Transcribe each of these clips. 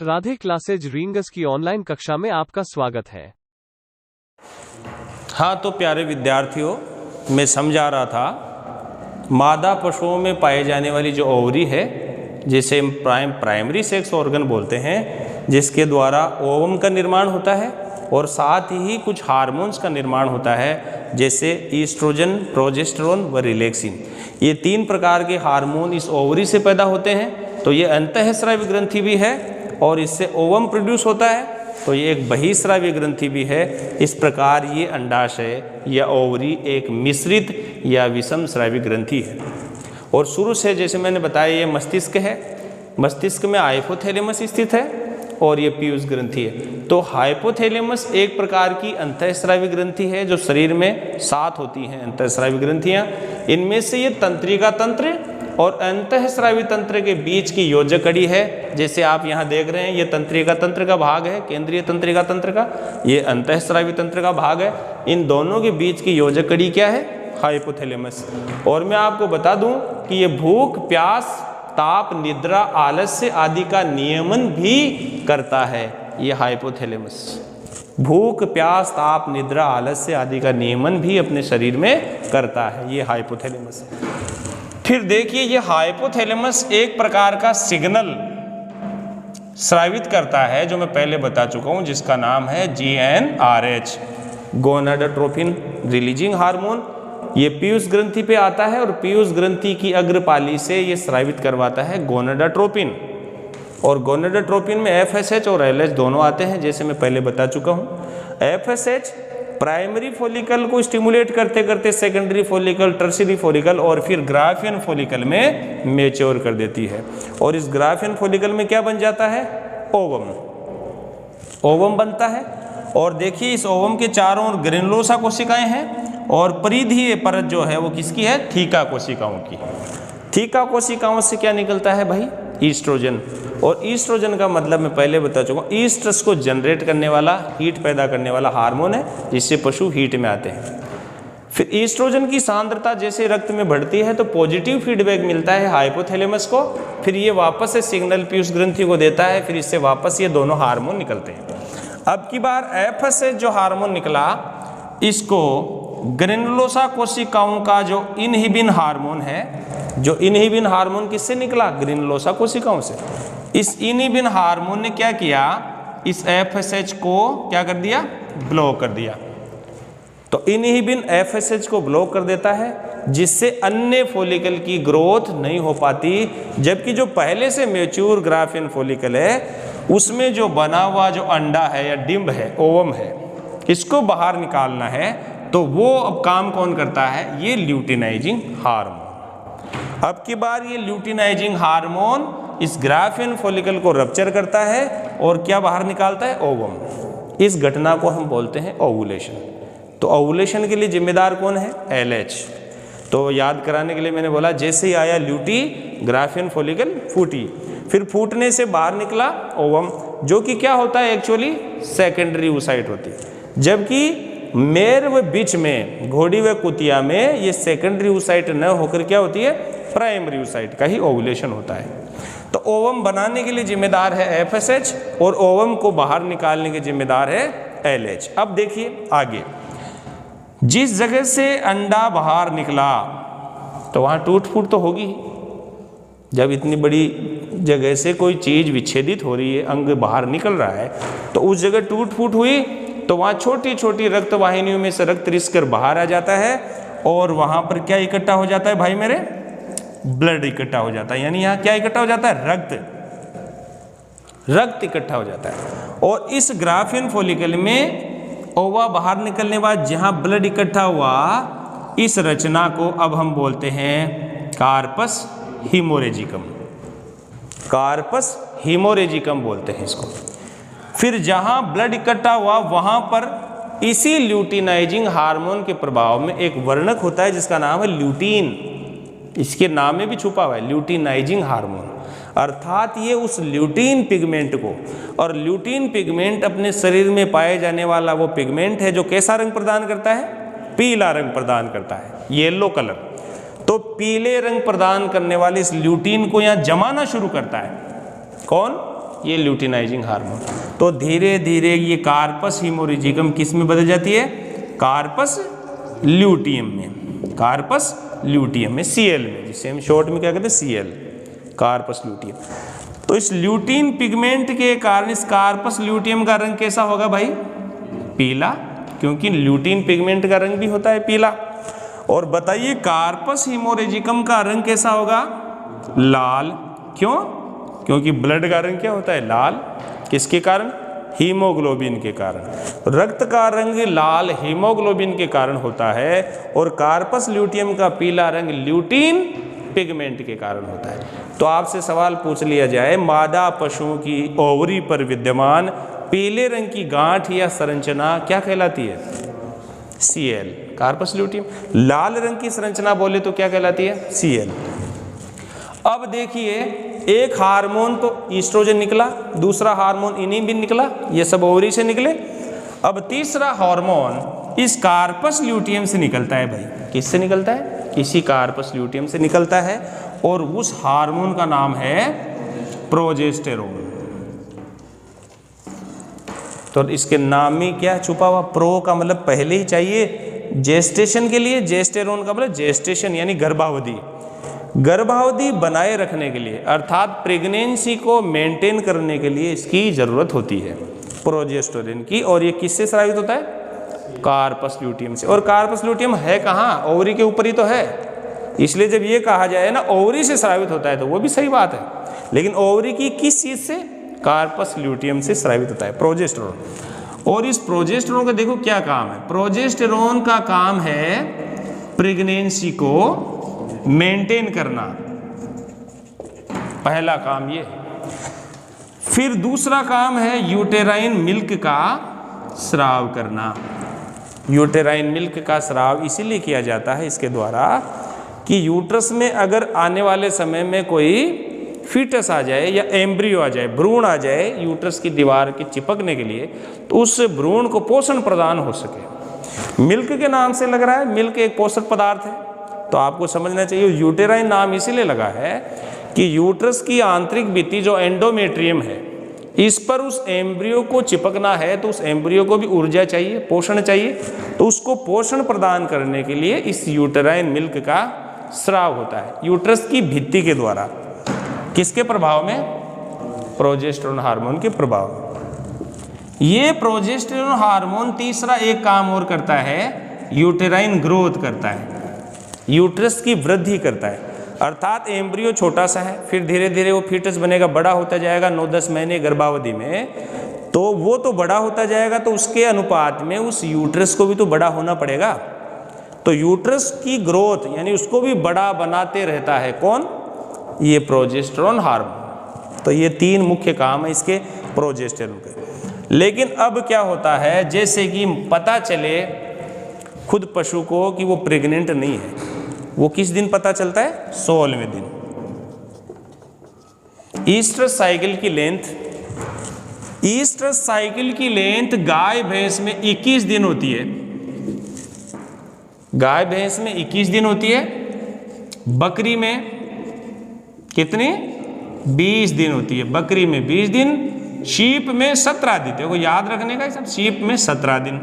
Radhe classes rings की online कक्षा में आपका स्वागत है। हाँ, तो प्यारे विद्यार्थियों, मैं समझा रहा था मादा पशुओं में पाए जाने वाली जो ओवरी है, जिसे हम प्राइमरी सेक्स ऑर्गन बोलते हैं, जिसके द्वारा ओवम का निर्माण होता है और साथ ही कुछ हार्मोन्स का निर्माण होता है, जैसे ईस्ट्रोजन, प्रोजेस्टेरोन व रिलैक्सिन। ये 3 प्रकार के हार्मोन इस ओवरी से पैदा होते हैं। तो ये अंतःस्रावी ग्रंथि भी है और इससे ओवम प्रोड्यूस होता है, तो ये एक बहिस्रावी ग्रंथि भी है। इस प्रकार ये अंडाशय या ओवरी एक मिश्रित या विषम स्रावी ग्रंथि है। और शुरू से जैसे मैंने बताया, ये मस्तिष्क है। मस्तिष्क में हाइपोथैलेमस स्थित है और ये पीयूष ग्रंथि है। तो हाइपोथैलेमस एक प्रकार की अंतःस्रावी ग्रंथि है जो शरीर में 7 होती हैं अंतःस्रावी ग्रंथियाँ। इनमें से ये तंत्रिका तंत्र और अंतःस्रावी तंत्र के बीच की योजक कड़ी है। जैसे आप यहाँ देख रहे हैं, ये तंत्रिका तंत्र का भाग है, केंद्रीय तंत्रिका तंत्र का, ये अंतःस्रावी तंत्र का भाग है। इन दोनों के बीच की योजक कड़ी क्या है? हाइपोथैलेमस। और मैं आपको बता दूं कि ये भूख, प्यास, ताप, निद्रा, आलस्य आदि का नियमन भी करता है। ये हाइपोथैलेमस भूख, प्यास, ताप, निद्रा, आलस्य आदि का नियमन भी अपने शरीर में करता है, ये हाइपोथैलेमस। फिर देखिए, ये हाइपोथैलेमस एक प्रकार का सिग्नल स्रावित करता है, जो मैं पहले बता चुका हूं, जिसका नाम है GnRH, गोनाडोट्रोपिन रिलीजिंग हार्मोन। ये पीयूष ग्रंथि पे आता है और पीयूष ग्रंथि की अग्रपाली से ये स्रावित करवाता है गोनाडोट्रोपिन। और गोनाडोट्रोपिन में FSH और LH दोनों आते हैं, जैसे मैं पहले बता चुका हूं। FSH प्राइमरी फॉलिकल को स्टिमुलेट करते करते सेकेंडरी फॉलिकल, टर्शियरी फॉलिकल और फिर ग्राफियन फॉलिकल में मैच्योर कर देती है। और इस ग्राफियन फॉलिकल में क्या बन जाता है? ओवम। ओवम बनता है। और देखिए, इस ओवम के चारों ओर ग्रेनुलोसा कोशिकाएं हैं और परिधीय परत जो है वो किसकी है? थीका कोशिकाओं की। थीका कोशिकाओं से क्या निकलता है भाई? ईस्ट्रोजन। और ईस्ट्रोजन का मतलब मैं पहले बता चुका हूँ, ईस्ट्रस को जनरेट करने वाला, हीट पैदा करने वाला हार्मोन है, जिससे पशु हीट में आते हैं। फिर ईस्ट्रोजन की सांद्रता जैसे रक्त में बढ़ती है तो पॉजिटिव फीडबैक मिलता है हाइपोथैलेमस को। फिर ये वापस से सिग्नल पीयूष ग्रंथि को देता है, फिर इससे वापस ये दोनों हार्मोन निकलते हैं। अब की बार FSH जो हार्मोन निकला, इसको ग्रेनुलोसा कोशिकाओं का जो इनहिबिन हार्मोन है, जो इनहिबिन हार्मोन किससे निकला? ग्रेनुलोसा कोशिकाओं से। इस इनहिबिन हार्मोन ने क्या किया? इस FSH को क्या कर दिया? ब्लॉक कर दिया। तो इनहिबिन FSH को ब्लॉक कर देता है, जिससे अन्य फॉलिकल की ग्रोथ नहीं हो पाती। जबकि जो पहले से मैच्योर ग्राफियन फॉलिकल है, उसमें जो बना हुआ जो अंडा है या डिंब है, ओवम है, इसको बाहर निकालना है, तो वो अब काम कौन करता है? ये ल्यूटिनाइजिंग हार्मोन। अब की बार ये ल्यूटिनाइजिंग हार्मोन इस ग्राफियन फॉलिकल को रप्चर करता है और क्या बाहर निकालता है? ओवम। इस घटना को हम बोलते हैं ओवुलेशन। तो ओवुलेशन के लिए जिम्मेदार कौन है? LH। तो याद कराने के लिए मैंने बोला, जैसे ही आया ल्यूटी, ग्राफियन फॉलिकल फूटी, फिर फूटने से बाहर निकला ओवम, जो कि क्या होता है? एक्चुअली सेकेंडरी oocyte होती है। जबकि मेर व बीच में, घोड़ी व कुतिया में, ये सेकेंडरी oocyte न होकर क्या होती है? प्राइमरी oocyte का ही ओवुलेशन होता है। तो ओवम बनाने के लिए जिम्मेदार है FSH और ओवम को बाहर निकालने के जिम्मेदार है LH। अब देखिए आगे, जिस जगह से अंडा बाहर निकला तो वहाँ टूट फूट तो होगी। जब इतनी बड़ी जगह से कोई चीज़ विच्छेदित हो रही है, अंग बाहर निकल रहा है, तो उस जगह टूट फूट हुई, तो वहाँ छोटी छोटी रक्त वाहिनियों में से रक्त रिसकर बाहर आ जाता है और वहाँ पर क्या इकट्ठा हो जाता है भाई मेरे? ब्लड इकट्ठा हो जाता है। यानी यहाँ क्या इकट्ठा हो जाता है? रक्त इकट्ठा हो जाता है। और इस ग्राफियन फॉलिकल में ओवा बाहर निकलने के बाद जहाँ ब्लड इकट्ठा हुआ, इस रचना को अब हम बोलते हैं कार्पस हीमोरेजिकम। कार्पस हीमोरेजिकम बोलते हैं इसको। फिर जहां ब्लड इकट्ठा हुआ, वहां पर इसी ल्यूटिनाइजिंग हार्मोन के प्रभाव में एक वर्णक होता है, जिसका नाम है ल्यूटीन। इसके नाम में भी छुपा हुआ है ल्यूटिनाइजिंग हार्मोन। अर्थात ये उस ल्यूटीन पिगमेंट को, और ल्यूटीन पिगमेंट अपने शरीर में पाए जाने वाला वो पिगमेंट है जो कैसा रंग प्रदान करता है? पीला रंग प्रदान करता है, येलो कलर। तो पीले रंग प्रदान करने वाले इस ल्यूटीन को यहाँ जमाना शुरू करता है। कौन? ये ल्यूटिनाइजिंग हार्मोन। तो धीरे धीरे ये कार्पस हीमोरेजिकम किस में बदल जाती है? कार्पस ल्यूटियम में, कार्पस ल्यूटियम में, Cl में, जिसे हम शॉर्ट में क्या कहते हैं? Cl, corpus luteum. तो इस ल्यूटीन पिगमेंट के कारण इस कार्पस ल्यूटियम का रंग कैसा होगा भाई? पीला, क्योंकि ल्यूटीन पिगमेंट का रंग भी होता है पीला। और बताइए कार्पस हीमोरेजिकम का रंग कैसा होगा? लाल। क्यों? क्योंकि ब्लड का रंग क्या होता है? लाल। किसके कारण? हीमोग्लोबिन के कारण। रक्त का रंग लाल हीमोग्लोबिन के कारण होता है और कार्पस ल्यूटियम का पीला रंग ल्यूटीन पिगमेंट के कारण होता है। तो आपसे सवाल पूछ लिया जाए, मादा पशुओं की ओवरी पर विद्यमान पीले रंग की गांठ या संरचना क्या कहलाती है? Cl, corpus luteum. लाल रंग की संरचना बोले तो क्या कहलाती है? Cl। अब देखिए, एक हार्मोन तो ईस्ट्रोजन निकला, दूसरा हार्मोन इनिबिन निकला, ये सब ओवरी से निकले। अब तीसरा हार्मोन इस कार्पस ल्यूटियम से निकलता है भाई। किससे निकलता है? इसी कार्पस ल्यूटियम से निकलता है और उस हार्मोन का नाम है प्रोजेस्टेरोन। तो इसके नाम में क्या छुपा हुआ? प्रो का मतलब पहले ही चाहिए जेस्टेशन के लिए, जेस्टेरोन का मतलब जेस्टेशन यानी गर्भावधि। गर्भावधि बनाए रखने के लिए अर्थात प्रेगनेंसी को मेंटेन करने के लिए इसकी जरूरत होती है प्रोजेस्टेरोन की। और ये किससे स्रावित होता है? कार्पस ल्यूटियम से। और कार्पस ल्यूटियम है कहाँ? ओवरी के ऊपर ही तो है। इसलिए जब ये कहा जाए ना ओवरी से स्रावित होता है तो वो भी सही बात है, लेकिन ओवरी की किस चीज से? कार्पस ल्यूटियम से स्रावित होता है प्रोजेस्टेरोन। और इस प्रोजेस्टेरोन का देखो क्या काम है? प्रोजेस्टेरोन का काम है प्रेगनेंसी को मेंटेन करना, पहला काम ये। फिर दूसरा काम है यूटेराइन मिल्क का स्राव करना। यूटेराइन मिल्क का स्राव इसीलिए किया जाता है इसके द्वारा कि यूट्रस में अगर आने वाले समय में कोई फीटस आ जाए या एम्ब्रियो आ जाए, भ्रूण आ जाए यूट्रस की दीवार के चिपकने के लिए, तो उस भ्रूण को पोषण प्रदान हो सके। मिल्क के नाम से लग रहा है, मिल्क एक पोषक पदार्थ है, तो आपको समझना चाहिए यूटेराइन नाम इसीलिए लगा है कि यूट्रस की आंतरिक भित्ति जो एंडोमेट्रियम है, इस पर उस एम्ब्रियो को चिपकना है तो उस एम्ब्रियो को भी ऊर्जा चाहिए, पोषण चाहिए। तो उसको पोषण प्रदान करने के लिए इस यूटेराइन मिल्क का स्राव होता है यूट्रस की भित्ति के द्वारा। किसके प्रभाव में? प्रोजेस्टेरोन हार्मोन के प्रभाव में। ये प्रोजेस्टेरोन हार्मोन तीसरा एक काम और करता है, यूटेराइन ग्रोथ करता है, यूट्रस की वृद्धि करता है। अर्थात एम्ब्रियो छोटा सा है, फिर धीरे धीरे वो फीटस बनेगा, बड़ा होता जाएगा 9-10 महीने गर्भावधि में, तो वो तो बड़ा होता जाएगा, तो उसके अनुपात में उस यूट्रस को भी तो बड़ा होना पड़ेगा। तो यूट्रस की ग्रोथ यानी उसको भी बड़ा बनाते रहता है कौन? ये प्रोजेस्टेरोन हार्मोन। तो ये तीन मुख्य काम है इसके प्रोजेस्टेरोन के। लेकिन अब क्या होता है, जैसे कि पता चले खुद पशु को कि वो प्रेग्नेंट नहीं है, वो किस दिन पता चलता है? 16वें दिन। ईस्ट्रस साइकिल की लेंथ, ईस्ट्रस साइकिल की लेंथ गाय भैंस में 21 दिन होती है। गाय भैंस में 21 दिन होती है, बकरी में कितनी? 20 दिन होती है। बकरी में 20 दिन, शीप में 17 दिन। देखो याद रखने का सब, शीप में 17 दिन।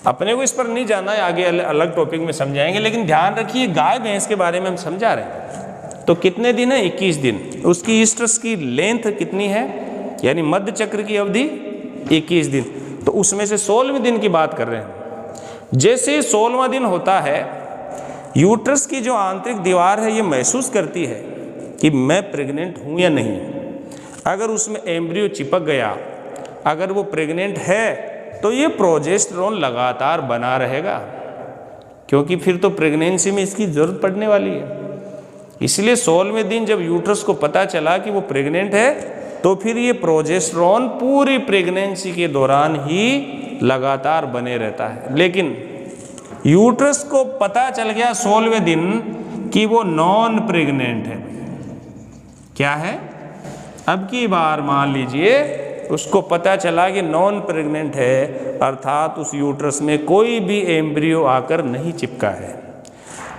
अपने को इस पर नहीं जाना है, आगे अलग टॉपिक में समझाएंगे, लेकिन ध्यान रखिए गाय भैंस के बारे में हम समझा रहे हैं। तो कितने दिन है? 21 दिन। उसकी ईस्ट्रस की लेंथ कितनी है, यानी मध्य चक्र की अवधि 21 दिन। तो उसमें से 16वें दिन की बात कर रहे हैं। जैसे 16वां दिन होता है, यूट्रस की जो आंतरिक दीवार है ये महसूस करती है कि मैं प्रेग्नेंट हूँ या नहीं। अगर उसमें एम्ब्रियो चिपक गया, अगर वो प्रेग्नेंट है, तो ये प्रोजेस्टेरोन लगातार बना रहेगा, क्योंकि फिर तो प्रेगनेंसी में इसकी जरूरत पड़ने वाली है। इसलिए 16वें दिन जब यूट्रस को पता चला कि वो प्रेग्नेंट है, तो फिर ये प्रोजेस्टेरोन पूरी प्रेगनेंसी के दौरान ही लगातार बने रहता है। लेकिन यूट्रस को पता चल गया 16वें दिन कि वो नॉन प्रेग्नेंट है। क्या है? अब की बार मान लीजिए उसको पता चला कि नॉन प्रेग्नेंट है, अर्थात उस यूट्रस में कोई भी एम्ब्रियो आकर नहीं चिपका है।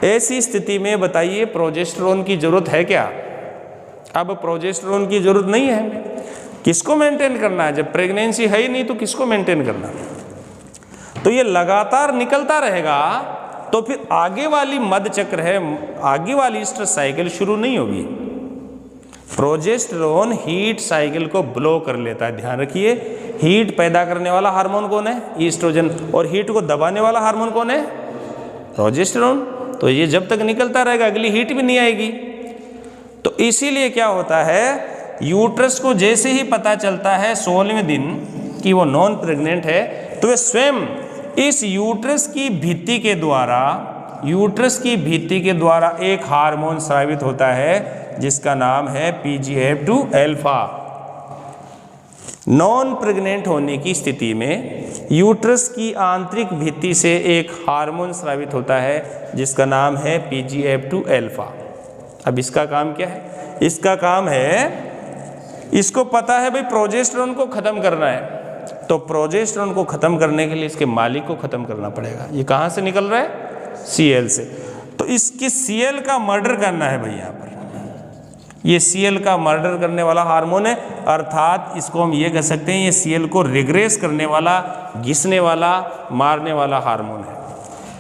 ऐसी स्थिति में बताइए प्रोजेस्टेरोन की जरूरत है क्या? अब प्रोजेस्टेरोन की जरूरत नहीं है हमें। किसको मेंटेन करना है? जब प्रेगनेंसी है ही नहीं तो किसको मेंटेन करना? तो ये लगातार निकलता रहेगा तो फिर आगे वाली मध्य चक्र है, आगे वाली ईस्ट्रस साइकिल शुरू नहीं होगी। प्रोजेस्टेरोन हीट साइकिल को ब्लो कर लेता है। ध्यान रखिए, हीट पैदा करने वाला हार्मोन कौन है? ईस्ट्रोजन। और हीट को दबाने वाला हार्मोन कौन है? प्रोजेस्टेरोन। तो ये जब तक निकलता रहेगा अगली हीट भी नहीं आएगी। तो इसीलिए क्या होता है, यूट्रस को जैसे ही पता चलता है 16वें दिन कि वो नॉन प्रेग्नेंट है, तो वे स्वयं इस यूट्रस की भित्ति के द्वारा एक हार्मोन स्रावित होता है जिसका नाम है PGF2 अल्फा। नॉन प्रेग्नेंट होने की स्थिति में यूट्रस की आंतरिक भित्ति से एक हार्मोन स्रावित होता है जिसका नाम है PGF2 अल्फा। अब इसका काम क्या है? इसका काम है, इसको पता है भाई प्रोजेस्टेरोन को खत्म करना है, तो प्रोजेस्टेरोन को खत्म करने के लिए इसके मालिक को खत्म करना पड़ेगा। ये कहाँ से निकल रहा है? Cl से। तो इसकी Cl का मर्डर करना है भाई। यहाँ पर ये Cl का मर्डर करने वाला हार्मोन है, अर्थात इसको हम ये कह सकते हैं ये Cl को रिग्रेस करने वाला, घिसने वाला, मारने वाला हार्मोन है।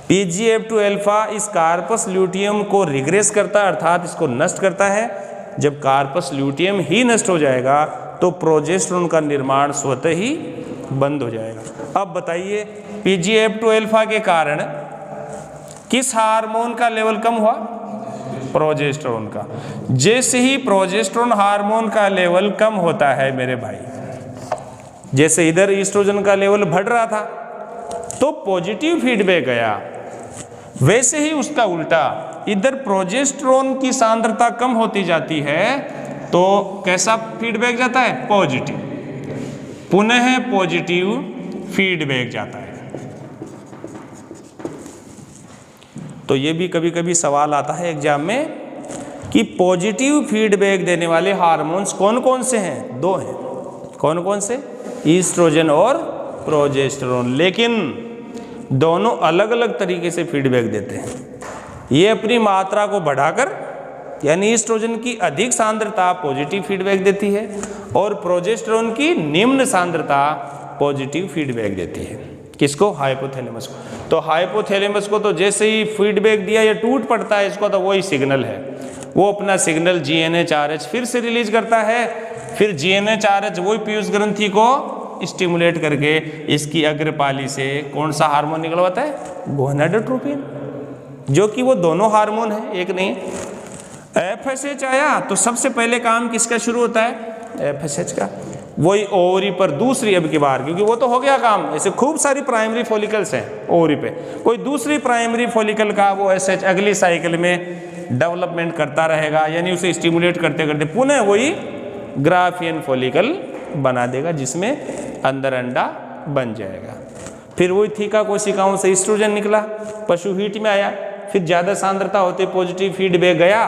PGF2 अल्फा इस कार्पस ल्यूटियम को रिग्रेस करता है, अर्थात इसको नष्ट करता है। जब कार्पस ल्यूटियम ही नष्ट हो जाएगा तो प्रोजेस्टेरोन का निर्माण स्वतः ही बंद हो जाएगा। अब बताइए, PGF2 अल्फा के कारण किस हार्मोन का लेवल कम हुआ? प्रोजेस्टेरोन का। जैसे ही प्रोजेस्टेरोन हार्मोन का लेवल कम होता है मेरे भाई, जैसे इधर ईस्ट्रोजन का लेवल बढ़ रहा था तो पॉजिटिव फीडबैक गया, वैसे ही उसका उल्टा इधर प्रोजेस्टेरोन की सांद्रता कम होती जाती है तो कैसा फीडबैक जाता है? पॉजिटिव। पुनः पॉजिटिव फीडबैक जाता है। तो ये भी कभी कभी सवाल आता है एग्जाम में कि पॉजिटिव फीडबैक देने वाले हार्मोन्स कौन कौन से हैं? 2 हैं। कौन कौन से? ईस्ट्रोजन और प्रोजेस्टेरोन। लेकिन दोनों अलग अलग तरीके से फीडबैक देते हैं। ये अपनी मात्रा को बढ़ाकर, यानी ईस्ट्रोजन की अधिक सांद्रता पॉजिटिव फीडबैक देती है और प्रोजेस्टेरोन की निम्न सांद्रता पॉजिटिव फीडबैक देती है। किसको? हाइपोथैलेमस को। तो हाइपोथैलेमस को तो जैसे ही फीडबैक दिया ये टूट पड़ता है, इसको तो वही सिग्नल है, वो अपना सिग्नल GNHRH फिर से रिलीज करता है। फिर GNHRH वही पीयूष ग्रंथि को स्टिमुलेट करके इसकी अग्रपाली से कौन सा हार्मोन निकलवाता है? गोनाडोट्रोपिन, जो कि वो दोनों हार्मोन है, एक नहीं। FSH आया तो सबसे पहले काम किसका शुरू होता है? FSH का। वही ओवरी पर दूसरी अब की बार, क्योंकि वो तो हो गया काम, ऐसे खूब सारी प्राइमरी फॉलिकल्स हैं ओवरी पे, कोई दूसरी प्राइमरी फॉलिकल का वो SH अगली साइकिल में डेवलपमेंट करता रहेगा, यानी उसे स्टिमुलेट करते करते पुनः वही ग्राफियन फॉलिकल बना देगा जिसमें अंदर अंडा बन जाएगा। फिर वही थीका कोशिकाओं से ईस्ट्रोजन निकला, पशु हीट में आया, फिर ज़्यादा सांद्रता होते पॉजिटिव फीडबैक गया।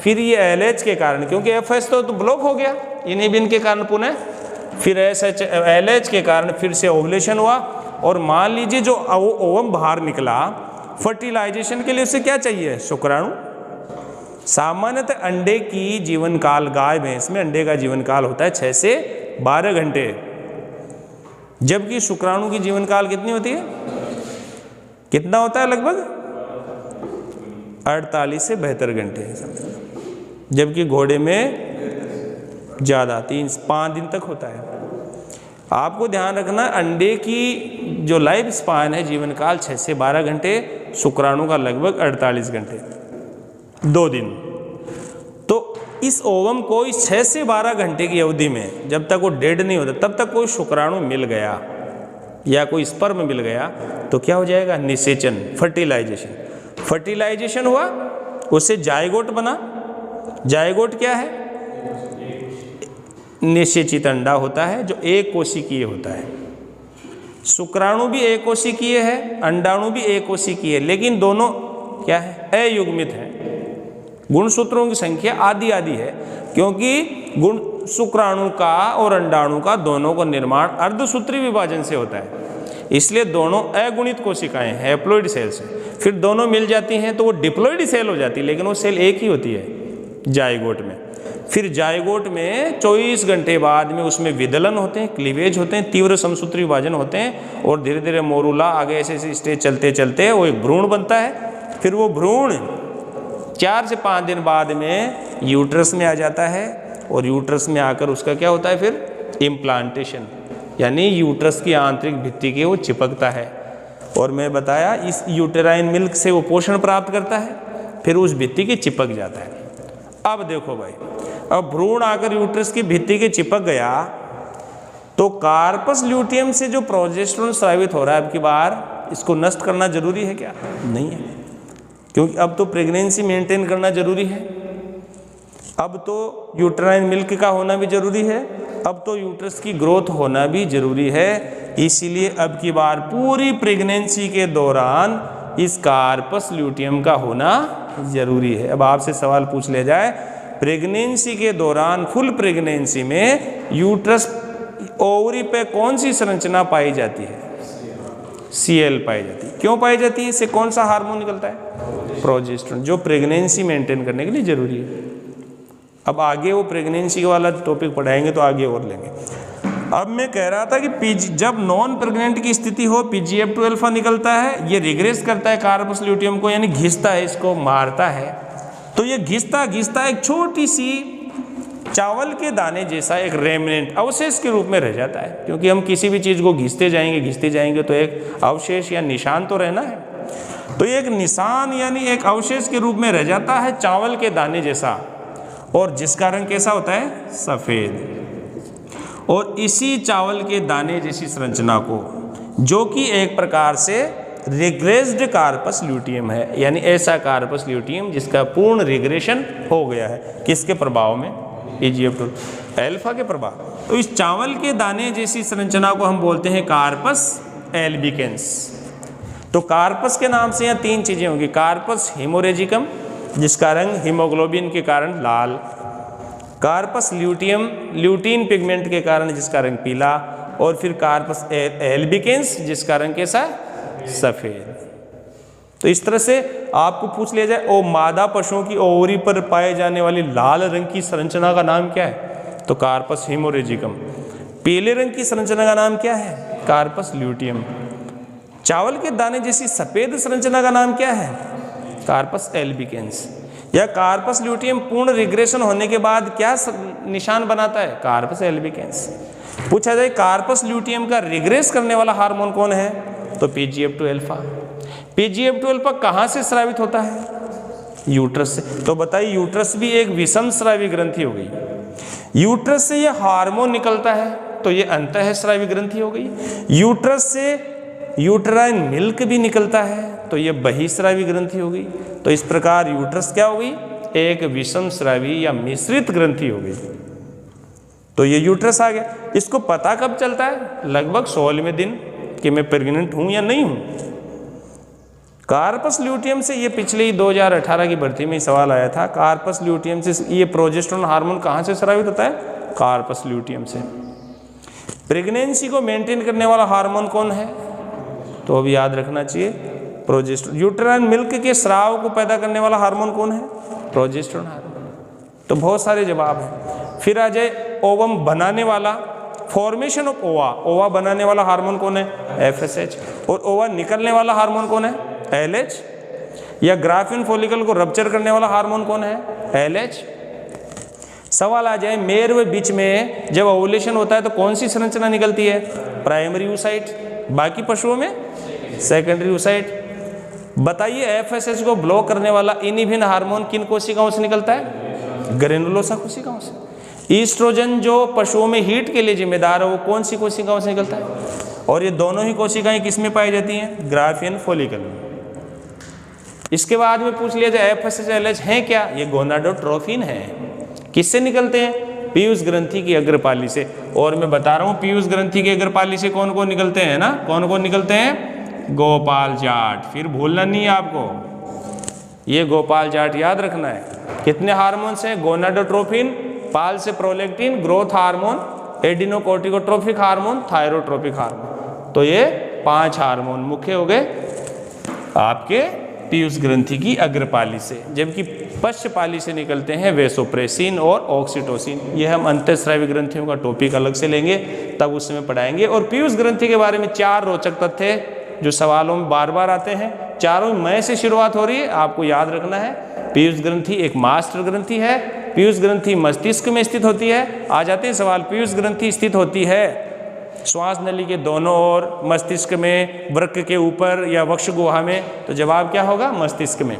फिर ये LH के कारण, क्योंकि FS तो ब्लॉक हो गया इनहिबिन के कारण पुनः, फिर LH के कारण फिर से ओवुलेशन हुआ। और मान लीजिए जो ओवम बाहर निकला, फर्टिलाइजेशन के लिए उसे क्या चाहिए? शुक्राणु। सामान्यतः अंडे की जीवन काल, गाय भैंस में अंडे का जीवन काल होता है 6 से 12 घंटे, जबकि शुक्राणु की जीवन काल कितनी होती है? कितना होता है? लगभग 48 से 72 घंटे, जबकि घोड़े में ज़्यादा 3-5 दिन तक होता है। आपको ध्यान रखना, अंडे की जो लाइफ स्पान है, जीवन काल 6 से 12 घंटे, शुक्राणु का लगभग 48 घंटे, 2 दिन। तो इस ओवम को इस 6 से 12 घंटे की अवधि में, जब तक वो डेड नहीं होता, तब तक कोई शुक्राणु मिल गया या कोई स्पर्म मिल गया तो क्या हो जाएगा? निषेचन, फर्टिलाइजेशन। फर्टिलाइजेशन हुआ, उससे जायगोट बना। जायगोट क्या है? निषेचित अंडा होता है जो एक कोशिकीय होता है। शुक्राणु भी एक कोशिकीय है, अंडाणु भी एक कोशिकीय है, लेकिन दोनों क्या है? अयुग्मित है। गुणसूत्रों की संख्या आधी आधी है, क्योंकि गुण शुक्राणु का और अंडाणु का दोनों का निर्माण अर्धसूत्री विभाजन से होता है, इसलिए दोनों अगुणित कोशिकाएं, हैप्लॉइड सेल्स हैं। फिर दोनों मिल जाती हैं तो वो डिप्लॉइड सेल हो जाती है, लेकिन वो सेल एक ही होती है जाइगोट में। फिर जायगोट में 24 घंटे बाद में उसमें विदलन होते हैं, क्लीवेज होते हैं, तीव्र समसूत्री विभाजन होते हैं और धीरे धीरे मोरूला आगे ऐसे ऐसे स्टेज चलते चलते वो एक भ्रूण बनता है। फिर वो भ्रूण 4 से 5 दिन बाद में यूट्रस में आ जाता है और यूट्रस में आकर उसका क्या होता है फिर इम्प्लांटेशन, यानी यूट्रस की आंतरिक भित्ति के वो चिपकता है। और मैं बताया इस यूटेराइन मिल्क से वो पोषण प्राप्त करता है, फिर उस भित्ति के चिपक जाता है। अब देखो भाई, अब भ्रूण आकर यूट्रस की भित्ति के चिपक गया तो कार्पस ल्यूटियम से जो प्रोजेस्टेरोन स्रावित हो रहा है अब की बार, इसको नष्ट करना जरूरी है क्या? नहीं है, क्योंकि अब तो प्रेगनेंसी मेंटेन करना जरूरी है, अब तो यूटेराइन मिल्क का होना भी जरूरी है, अब तो यूट्रस की ग्रोथ होना भी जरूरी है। इसीलिए अब की बार पूरी प्रेगनेंसी के दौरान इस कार्पस ल्यूटियम का होना जरूरी है। अब आपसे सवाल पूछ लिया जाए, प्रेगनेंसी के दौरान फुल प्रेगनेंसी में यूट्रस ओवरी पे कौन सी संरचना पाई जाती है? Cl पाई जाती है। क्यों पाई जाती है? इससे कौन सा हार्मोन निकलता है? प्रोजेस्टेरोन, जो प्रेगनेंसी मेंटेन करने के लिए जरूरी है। अब आगे वो प्रेगनेंसी वाला टॉपिक पढ़ाएंगे तो आगे और लेंगे। अब मैं कह रहा था कि जब नॉन प्रेग्नेंट की स्थिति हो PGF2 अल्फा निकलता है, ये रिग्रेस करता है कार्पस ल्यूटियम को, यानी घिसता है, इसको मारता है। तो ये घिसता घिसता एक छोटी सी चावल के दाने जैसा एक रेमिनेंट अवशेष के रूप में रह जाता है, क्योंकि हम किसी भी चीज़ को घिसते जाएंगे तो एक अवशेष या निशान तो रहना है। तो एक निशान यानी एक अवशेष के रूप में रह जाता है चावल के दाने जैसा, और जिसका रंग कैसा होता है? सफ़ेद। और इसी चावल के दाने जैसी संरचना को, जो कि एक प्रकार से रिग्रेस्ड कार्पस ल्यूटियम है, यानी ऐसा कार्पस ल्यूटियम जिसका पूर्ण रिग्रेशन हो गया है, किसके प्रभाव में? PGF2 अल्फा के प्रभाव। तो इस चावल के दाने जैसी संरचना को हम बोलते हैं कार्पस एल्बिकेंस। तो कार्पस के नाम से यहाँ 3 चीजें होंगी, कार्पस हेमोरेजिकम जिसका रंग हीमोग्लोबिन के कारण लाल, कार्पस ल्यूटियम ल्यूटीन पिगमेंट के कारण जिसका रंग पीला, और फिर कार्पस एल्बिकेंस जिसका रंग कैसा? सफेद। तो इस तरह से आपको पूछ लिया जाए, ओ मादा पशुओं की ओवरी पर पाए जाने वाली लाल रंग की संरचना का नाम क्या है? तो कार्पस हेमोरेजिकम। पीले रंग की संरचना का नाम क्या है? Corpus luteum. चावल के दाने जैसी सफेद संरचना का नाम क्या है? Corpus albicans. या कार्पस ल्यूटियम पूर्ण रिग्रेशन होने के बाद क्या निशान बनाता है? Corpus albicans. पूछा जाए कार्पस ल्यूटियम का रिग्रेस करने वाला हार्मोन कौन है? तो PGF2 अल्फा। PGF2 अल्फा कहाँ से स्रावित होता है? यूट्रस से। तो बताइए, यूट्रस भी एक विषम स्रावी ग्रंथि हो गई। यूट्रस से ये हार्मोन निकलता है तो ये अंतःस्रावी ग्रंथि हो गई। यूट्रस से यूटेराइन मिल्क भी निकलता है तो ये बहिस्रावी ग्रंथि हो गई। तो इस प्रकार यूट्रस क्या हो गई? एक विषम स्रावी या मिश्रित ग्रंथि हो गई। तो ये यूट्रस आ गया। इसको पता कब चलता है? लगभग 16वें दिन कि मैं प्रेग्नेंट हूं या नहीं हूं। कार्पस ल्यूटियम से, ये पिछले ही 2018 की भर्ती में सवाल आया था, कार्पस ल्यूटियम से ये प्रोजेस्टेरोन हार्मोन कहां से स्रावित होता है? कार्पस ल्यूटियम से। प्रेगनेंसी को मेंटेन करने वाला हार्मोन कौन है? तो अभी याद रखना चाहिए, प्रोजेस्टेरोन। यूटेराइन मिल्क के स्राव को पैदा करने वाला हार्मोन कौन है? Progesterone hormone. तो बहुत सारे जवाब हैं। फिर आ जाए ओवम बनाने वाला, फॉर्मेशन ऑफ ओवा, ओवा बनाने वाला हार्मोन कौन है? FSH। और ओवा निकलने वाला हार्मोन कौन है? LH। या ग्राफिन फॉलिकल को रप्चर करने वाला हार्मोन कौन है? LH। सवाल आ जाए, मेर व बीच में जब ओवुलेशन होता है तो कौन सी संरचना निकलती है? Primary oocyte। बाकी पशुओं में सेकेंडरी oocyte। बताइए, FSH को ब्लॉक करने वाला इनहिबिन हार्मोन किन कोशिकाओं से निकलता है? ग्रेनुलोसा कोशिकाओं से। ईस्ट्रोजन जो पशुओं में हीट के लिए जिम्मेदार है वो कौन सी कोशिकाओं से निकलता है? और ये दोनों ही कोशिकाएं किस में पाई जाती हैं? ग्राफिन फॉलिकल में। इसके बाद में पूछ लिया जाए FSH LH है क्या? ये गोनाडोट्रोफिन है। किससे निकलते हैं? पीयूष ग्रंथि की अग्रपाली से। और मैं बता रहा हूँ, पीयूष ग्रंथि की अग्रपाली से कौन कौन निकलते हैं ना? कौन कौन निकलते हैं? गोपाल जाट। फिर भूलना नहीं है आपको, ये गोपाल जाट याद रखना है। कितने हार्मोन्स हैं? गोनाडोट्रोफिन, पाल से prolactin, growth hormone, adrenocorticotrophic hormone, thyrotropic hormone. तो ये 5 हार्मोन मुख्य हो गए आपके पीयूष ग्रंथि की अग्रपाली से, जबकि पश्चपाली से निकलते हैं वैसोप्रेसिन और ऑक्सीटोसिन। ये हम अंतःस्रावी ग्रंथियों का टॉपिक अलग से लेंगे, तब उस समय पढ़ाएंगे। और पीयूष ग्रंथि के बारे में 4 रोचक तथ्य जो सवालों में बार बार आते हैं, चारों मई से शुरुआत हो रही है, आपको याद रखना है। पीयूष ग्रंथि एक मास्टर ग्रंथि है, पीयूष ग्रंथि मस्तिष्क में स्थित होती है। आ जाते हैं सवाल, पीयूष ग्रंथि स्थित होती है श्वास नली के दोनों ओर, मस्तिष्क में, वृक्क के ऊपर या वक्ष गुहा में, तो जवाब क्या होगा? मस्तिष्क में।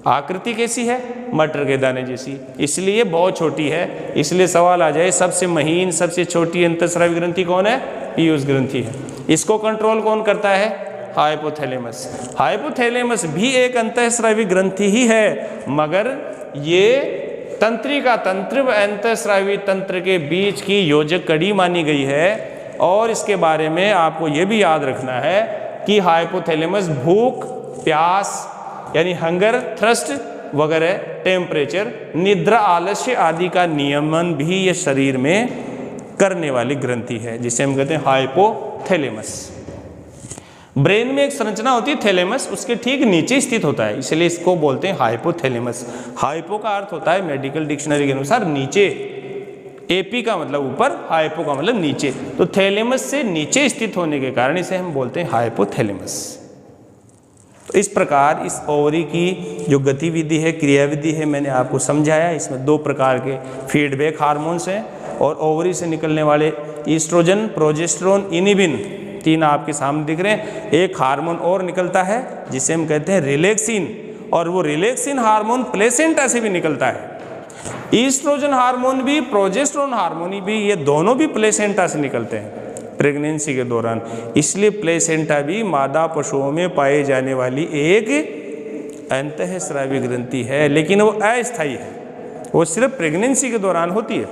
आकृति कैसी है? मटर के दाने जैसी, इसलिए बहुत छोटी है। इसलिए सवाल आ जाए सबसे महीन, सबसे छोटी अंतःस्रावी ग्रंथि कौन है? पीयूष ग्रंथि है। इसको कंट्रोल कौन करता है? हाइपोथैलेमस। हाइपोथैलेमस भी एक अंतःस्रावी ग्रंथि ही है, मगर ये तंत्रिका तंत्र व अंतःस्रावी तंत्र के बीच की योजक कड़ी मानी गई है। और इसके बारे में आपको ये भी याद रखना है कि हाइपोथैलेमस भूख, प्यास यानी हंगर, थ्रस्ट वगैरह, टेम्परेचर, निद्रा, आलस्य आदि का नियमन भी ये शरीर में करने वाली ग्रंथि है, जिसे हम कहते हैं हाइपोथैलेमस। ब्रेन में एक संरचना होती है थैलेमस, उसके ठीक नीचे स्थित होता है, इसलिए इसको बोलते हैं हाइपोथैलेमस। हाइपो का अर्थ होता है मेडिकल डिक्शनरी के अनुसार नीचे, एपी का मतलब ऊपर, हाइपो का मतलब नीचे, तो थैलेमस से नीचे स्थित होने के कारण इसे हम बोलते हैं हाइपोथैलेमस। तो इस प्रकार इस ओवरी की जो गतिविधि है, क्रियाविधि है, मैंने आपको समझाया। इसमें 2 प्रकार के फीडबैक हार्मोन्स हैं, और ओवरी से निकलने वाले ईस्ट्रोजन, प्रोजेस्टेरोन, इनिबिन, 3 आपके सामने दिख रहे हैं। एक हार्मोन और निकलता है जिसे हम कहते हैं रिलैक्सिन, और वो रिलैक्सिन हार्मोन प्लेसेंटा से भी निकलता है। ईस्ट्रोजन हार्मोन भी, प्रोजेस्टेरोन हार्मोन भी, ये दोनों भी प्लेसेंटा से निकलते हैं प्रेगनेंसी के दौरान। इसलिए प्लेसेंटा भी मादा पशुओं में पाई जाने वाली एक अंतःस्रावी ग्रंथि है, लेकिन वो अस्थायी है, वो सिर्फ प्रेगनेंसी के दौरान होती है।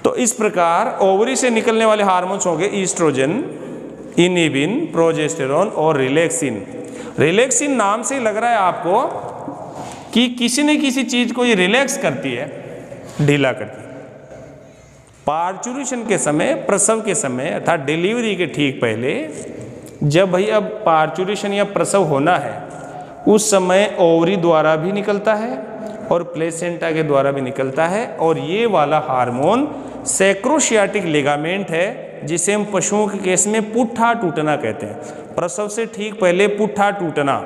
तो इस प्रकार ओवरी से निकलने वाले हार्मोन्स होंगे ईस्ट्रोजन, इनिबिन, प्रोजेस्टेरोन और रिलैक्सिन। रिलैक्सिन नाम से ही लग रहा है आपको कि किसी न किसी चीज को ये रिलैक्स करती है, ढीला करती है। पार्चुरेशन के समय, प्रसव के समय अर्थात डिलीवरी के ठीक पहले, जब भाई अब पार्चुरेशन या प्रसव होना है, उस समय ओवरी द्वारा भी निकलता है और प्लेसेंटा के द्वारा भी निकलता है। और ये वाला हार्मोन सैक्रोशियाटिक लिगामेंट है, जिसे हम पशुओं के केस में पुट्ठा टूटना कहते हैं। प्रसव से ठीक पहले पुट्ठा टूटना,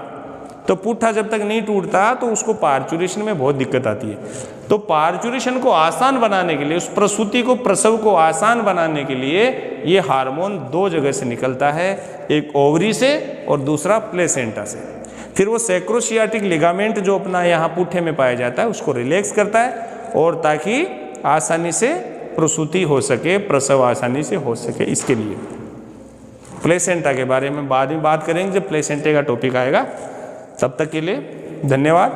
तो पुट्ठा जब तक नहीं टूटता तो उसको पार्चुरेशन में बहुत दिक्कत आती है। तो पार्चुरेशन को आसान बनाने के लिए, उस प्रसूति को, प्रसव को आसान बनाने के लिए ये हार्मोन 2 जगह से निकलता है, एक ओवरी से और दूसरा प्लेसेंटा से। फिर वो सैक्रोशियाटिक लिगामेंट जो अपना यहाँ पुट्ठे में पाया जाता है उसको रिलैक्स करता है, और ताकि आसानी से प्रसूति हो सके, प्रसव आसानी से हो सके, इसके लिए। प्लेसेंटा के बारे में बाद में बात करेंगे जब प्लेसेंटा का टॉपिक आएगा। तब तक के लिए धन्यवाद।